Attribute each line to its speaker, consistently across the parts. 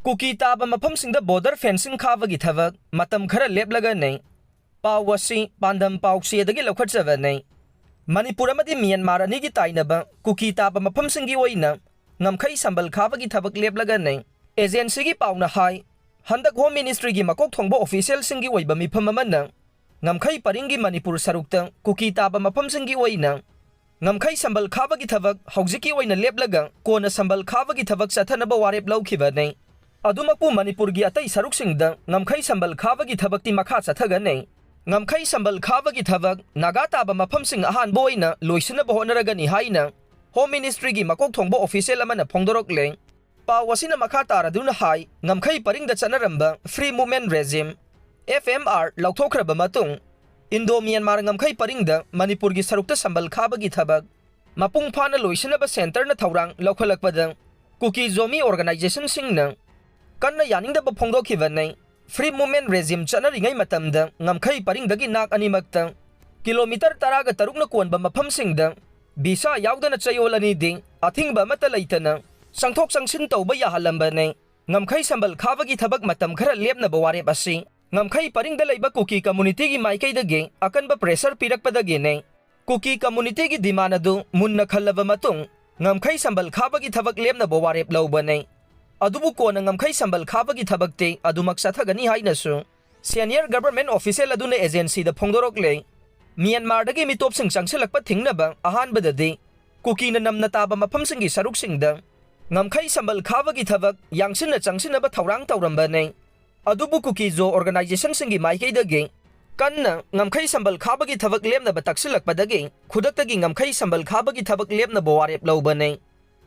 Speaker 1: Kuki Taba Maphamsingda border fencing Khabagi Thabak Matam Khara Leplagani Pau wasi Pandam Pau Siadagi Lokhatsavani Manipur amadi Myanmar anigi tainaba Kuki Taba Maphamsinggi oina ngamkhai sambal Khabagi Thabak Leplagani agency gi pauna hai handak home ministry gi makok thongbo official singi oiba mifam amana ngamkhai paringi Manipur sarukta Kuki Taba Maphamsinggi oina ngamkhai sambal Khabagi Thabak haujiki oina leplaga kona sambal Khabagi Thabak sathanaba warep laukhibani Adumakpu Manipur gi atai saruksingda ngamkhai sambal Khabagi Thabak ti makha chathagani ngamkhai sambal Khabagi Thabak Naga Taba Maphamsing ahan boina loisina bohonaragani haina Home Ministry gi makok thongbo official amana phongdorokle pawasina makha taraduna hai ngamkhai paringda chanaramba free movement regime FMR lauthokraba matung Indo Myanmar ngamkhai paringda Manipur gi sarukta sambal Khabagi Thabak mapung phana loisina ba center na thawrang laukhalakpada Kuki Zomi organization singna kanna yaninda ba phongdokhibanai free movement regime chanaringai matamda ngamkhai paringdagi nak animakta kilometer taraga tarukna konba maphamsingda bisa yaudana chayolani ding athingba mata leitana sangthok sangsin tawba yahalambane ngamkhai sambal Khabagi Thabak Matam Khara lepna baware basi ngamkhai paringda leiba Kuki community gi maikaidagi akanba pressure pirakpadagi ne Kuki community gi demand adu munna khallaba matung ngamkhai sambal Khabagi Thabak lepna baware lawbane adubu kona ngamkhai sambal Khabagi Thabak te adumak sathagani hainasu senior government official aduna agency da phongdorokle Myanmar dagi mitop sing changsilakpa thingnaba ahanbadadi Kuki na namna taba maphamsinggi saruksingda ngamkhai sambal Khabagi Thabak yangsinna changsinaba thawrang tawrambane adubu Kuki zo organization singi maikaidagi kanna ngamkhai sambal Khabagi Thabak lemnaba taksilakpadagi khudaktagi ngamkhai sambal Khabagi Thabak lemna bowarep lawbane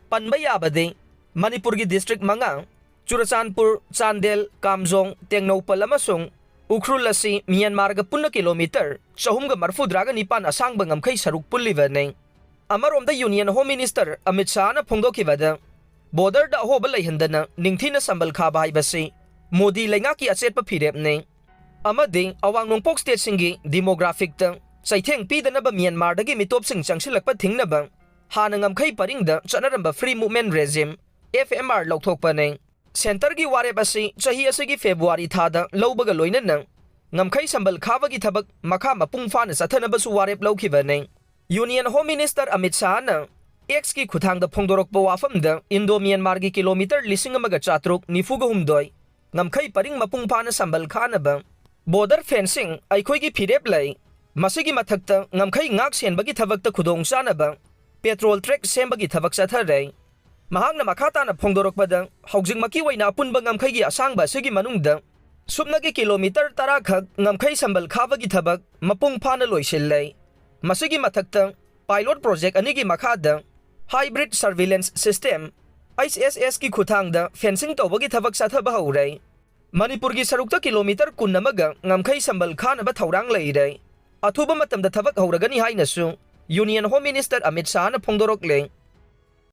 Speaker 1: panba yabadi Manipur gi district manga Churachandpur Chandel Kamjong Tengnopal amasung Ukhrul asi Myanmar ga punna kilometer sahum ga marfudra ga nipan asang bangam khai saruk pulliwane amaromda union home minister Amit Shah na phongdokhibada border da hoba leihandana ningthina sambal khaba haibasi Modi lenga ki achet pa phirepne amadi awang nongpok state singi demographic ta saitheng pidana ba Myanmar dagi mitop sing changsilakpa thingnaba hanangam khai paringda chanaramba free movement regime FMR lauthokpane center gi warep asi chahi asigi February thada lawbaga loinana ngamkhai sambal Khabagi Thabak makha mapung fana sathanaba su warep laukhibane union home minister Amit Shah na X ki khuthangda phongdorokpa wafamda Indo Myanmar gi kilometer 1493 ngamkhai paring mapung fana sambal khanaba border fencing aikhoi gi phirep lai masigi mathakta ngamkhai ngak senbagi thabakta khudong chanaba petrol track sembagi thabak sathare mahangna makhata na phongdorokpada haujing maki waina punba ngamkhai gi asangba sigi manungda subnagi kilometer tara khak ngamkhai sambal Khabagi Thabak mapung phana loisillai masigi mathakta pilot project anigi makhada hybrid surveillance system ISS ki khuthangda fencing tawbagi thabak sathaba haurai Manipur gi sarukta kilometer kunnamaga ngamkhai sambal khanaba thawrang leirai athuba matamda thabak hauragani hainasu union home minister Amit Shah na phongdorokle